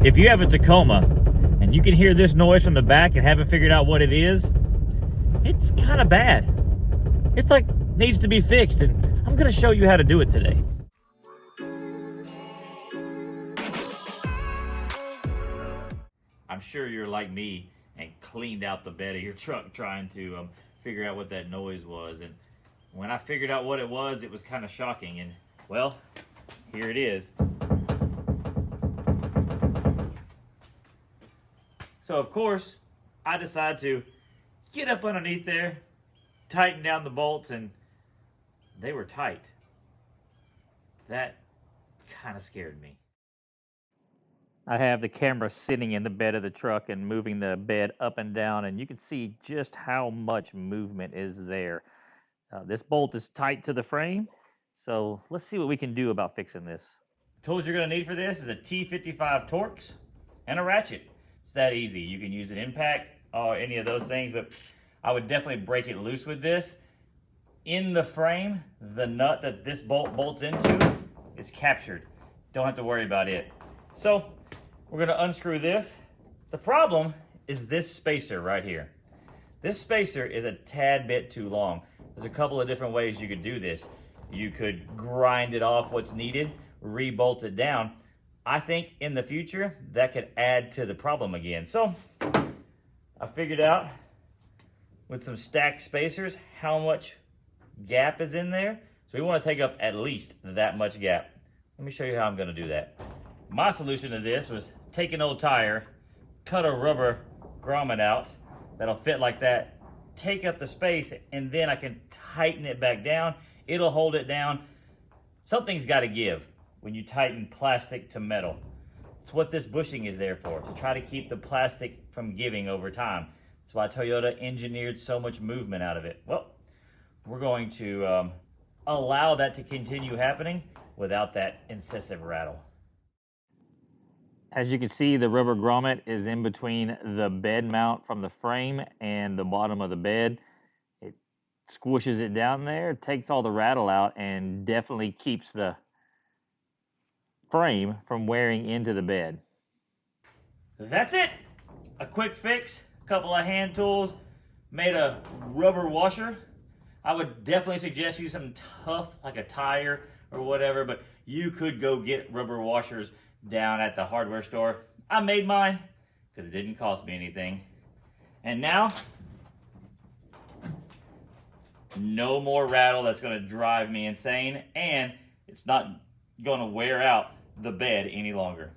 If you have a Tacoma and you can hear this noise from the back and haven't figured out what it is, it's kind of bad. It's like needs to be fixed, and I'm gonna show you how to do it today. I'm sure you're like me and cleaned out the bed of your truck trying to figure out what that noise was. And when I figured out what it was kind of shocking. And well, here it is. So of course, I decided to get up underneath there, tighten down the bolts, and they were tight. That kind of scared me. I have the camera sitting in the bed of the truck and moving the bed up and down, and you can see just how much movement is there. This bolt is tight to the frame, so let's see what we can do about fixing this. The tools you're going to need for this is a T55 Torx and a ratchet. It's that easy. You can use an impact or any of those things, but I would definitely break it loose with this. In the frame, the nut that this bolt bolts into is captured. Don't have to worry about it. So we're going to unscrew this. The problem is this spacer right here. This spacer is a tad bit too long. There's a couple of different ways you could do this. You could grind it off what's needed, re-bolt it down. I think in the future that could add to the problem again. So I figured out with some stacked spacers how much gap is in there. So we want to take up at least that much gap. Let me show you how I'm going to do that. My solution to this was take an old tire, cut a rubber grommet out that'll fit like that, take up the space, and then I can tighten it back down. It'll hold it down. Something's got to give when you tighten plastic to metal. It's what this bushing is there for, to try to keep the plastic from giving over time. That's why Toyota engineered so much movement out of it. Well, we're going to allow that to continue happening without that incessant rattle. As you can see, the rubber grommet is in between the bed mount from the frame and the bottom of the bed. It squishes it down there, takes all the rattle out, and definitely keeps the frame from wearing into the bed. That's it. A quick fix, a couple of hand tools, made a rubber washer. I would definitely suggest use something tough like a tire or whatever, but you could go get rubber washers down at the hardware store. I made mine because it didn't cost me anything. And now, no more rattle that's going to drive me insane, and it's not going to wear out the bed any longer.